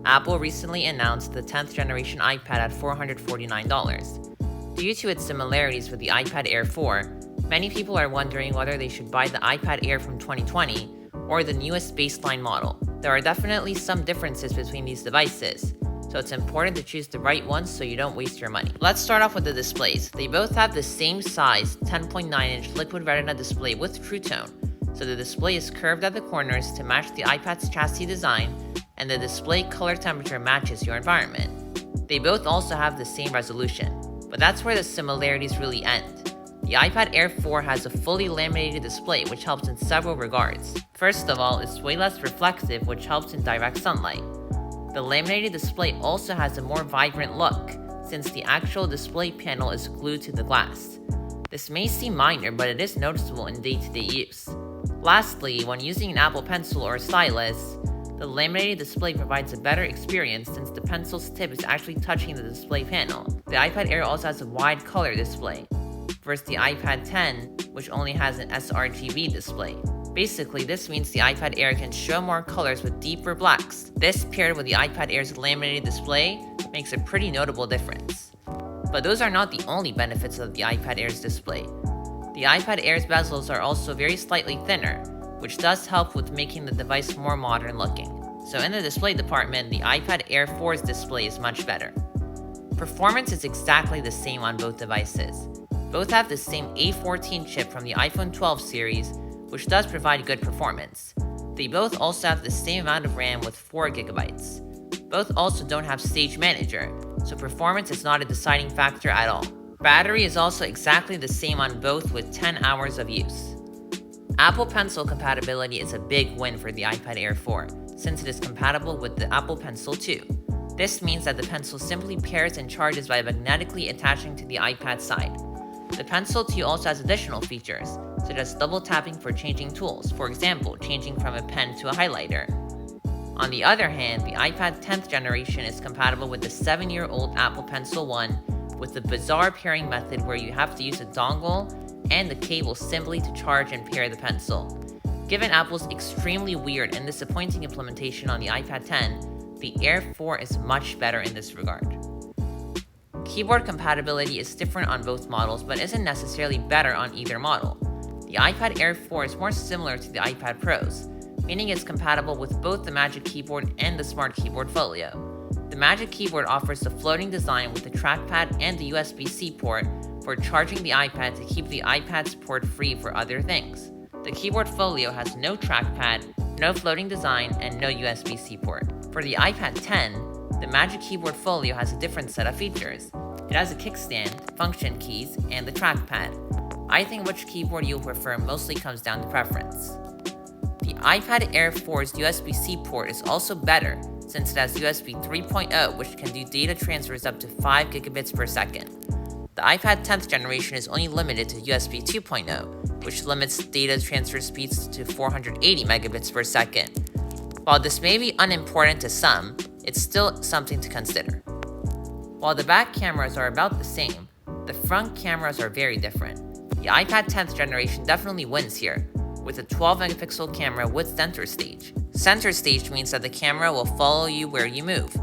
Apple recently announced the 10th generation iPad at $449. Due to its similarities with the iPad Air 4, many people are wondering whether they should buy the iPad Air from 2020 or the newest baseline model. There are definitely some differences between these devices, so it's important to choose the right one so you don't waste your money. Let's start off with the displays. They both have the same size 10.9-inch Liquid Retina display with True Tone, so the display is curved at the corners to match the iPad's chassis design, and the display color temperature matches your environment. They both also have the same resolution, but that's where the similarities really end. The iPad Air 4 has a fully laminated display, which helps in several regards. First of all, it's way less reflective, which helps in direct sunlight. The laminated display also has a more vibrant look, since the actual display panel is glued to the glass. This may seem minor, but it is noticeable in day-to-day use. Lastly, when using an Apple Pencil or stylus, the laminated display provides a better experience since the pencil's tip is actually touching the display panel. The iPad Air also has a wide color display, versus the iPad 10, which only has an sRGB display. Basically, this means the iPad Air can show more colors with deeper blacks. This paired with the iPad Air's laminated display makes a pretty notable difference. But those are not the only benefits of the iPad Air's display. The iPad Air's bezels are also very slightly thinner, which does help with making the device more modern looking. So in the display department, the iPad Air 4's display is much better. Performance is exactly the same on both devices. Both have the same A14 chip from the iPhone 12 series, which does provide good performance. They both also have the same amount of RAM with 4GB. Both also don't have Stage Manager, so performance is not a deciding factor at all. Battery is also exactly the same on both with 10 hours of use. Apple Pencil compatibility is a big win for the iPad Air 4, since it is compatible with the Apple Pencil 2. This means that the pencil simply pairs and charges by magnetically attaching to the iPad side. The Pencil 2 also has additional features, such as double tapping for changing tools, for example, changing from a pen to a highlighter. On the other hand, the iPad 10th generation is compatible with the 7-year-old Apple Pencil 1 with the bizarre pairing method where you have to use a dongle and the cable simply to charge and pair the pencil. Given Apple's extremely weird and disappointing implementation on the iPad 10, the Air 4 is much better in this regard. Keyboard compatibility is different on both models, but isn't necessarily better on either model. The iPad Air 4 is more similar to the iPad Pros, meaning it's compatible with both the Magic Keyboard and the Smart Keyboard Folio. The Magic Keyboard offers the floating design with the trackpad and the USB-C port for charging the iPad to keep the iPad's port free for other things. The Keyboard Folio has no trackpad, no floating design, and no USB-C port. For the iPad 10, the Magic Keyboard Folio has a different set of features. It has a kickstand, function keys, and the trackpad. I think which keyboard you'll prefer mostly comes down to preference. The iPad Air 4's USB-C port is also better since it has USB 3.0, which can do data transfers up to 5 gigabits per second. The iPad 10th generation is only limited to USB 2.0, which limits data transfer speeds to 480 megabits per second. While this may be unimportant to some, it's still something to consider. While the back cameras are about the same, the front cameras are very different. The iPad 10th generation definitely wins here, with a 12-megapixel camera with center stage. Center stage means that the camera will follow you where you move.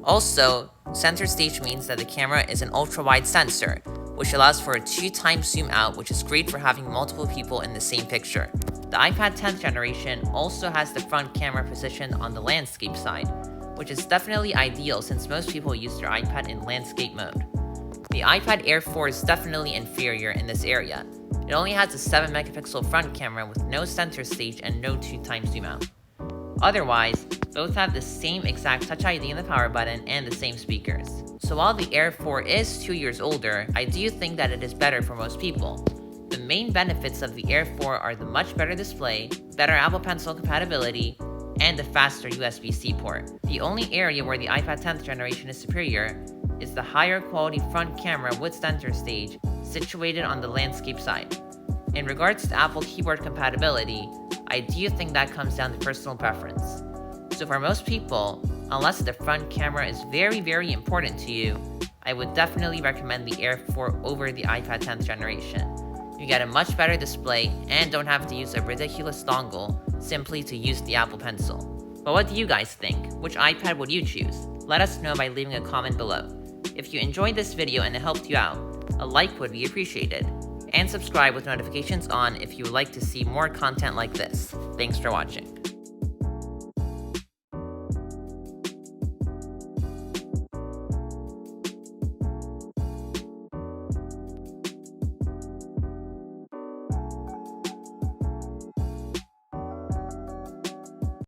Also, center stage means that the camera is an ultra-wide sensor, which allows for a 2x zoom out, which is great for having multiple people in the same picture. The iPad 10th generation also has the front camera positioned on the landscape side, which is definitely ideal since most people use their iPad in landscape mode. The iPad Air 4 is definitely inferior in this area. It only has a 7-megapixel front camera with no center stage and no 2x zoom out. Otherwise, both have the same exact Touch ID in the power button and the same speakers. So while the Air 4 is 2 years older, I do think that it is better for most people. The main benefits of the Air 4 are the much better display, better Apple Pencil compatibility, and the faster USB-C port. The only area where the iPad 10th generation is superior is the higher quality front camera with center stage situated on the landscape side. In regards to Apple keyboard compatibility, I do think that comes down to personal preference. So for most people, unless the front camera is very important to you, I would definitely recommend the Air 4 over the iPad 10th generation. You get a much better display and don't have to use a ridiculous dongle simply to use the Apple Pencil. But what do you guys think? Which iPad would you choose? Let us know by leaving a comment below. If you enjoyed this video and it helped you out, a like would be appreciated. And subscribe with notifications on if you would like to see more content like this. Thanks for watching.